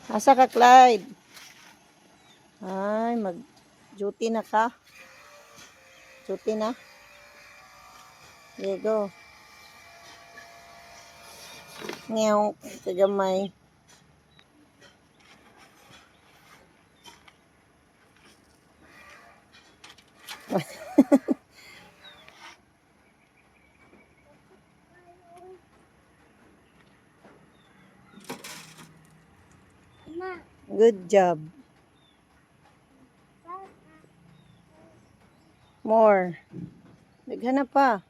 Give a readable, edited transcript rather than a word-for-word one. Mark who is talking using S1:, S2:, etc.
S1: Asa ka, Clyde? Ay, mag-duty na ka? Duty na? There you go. Ngayon, kagamay. Good job. More. Naghanap pa.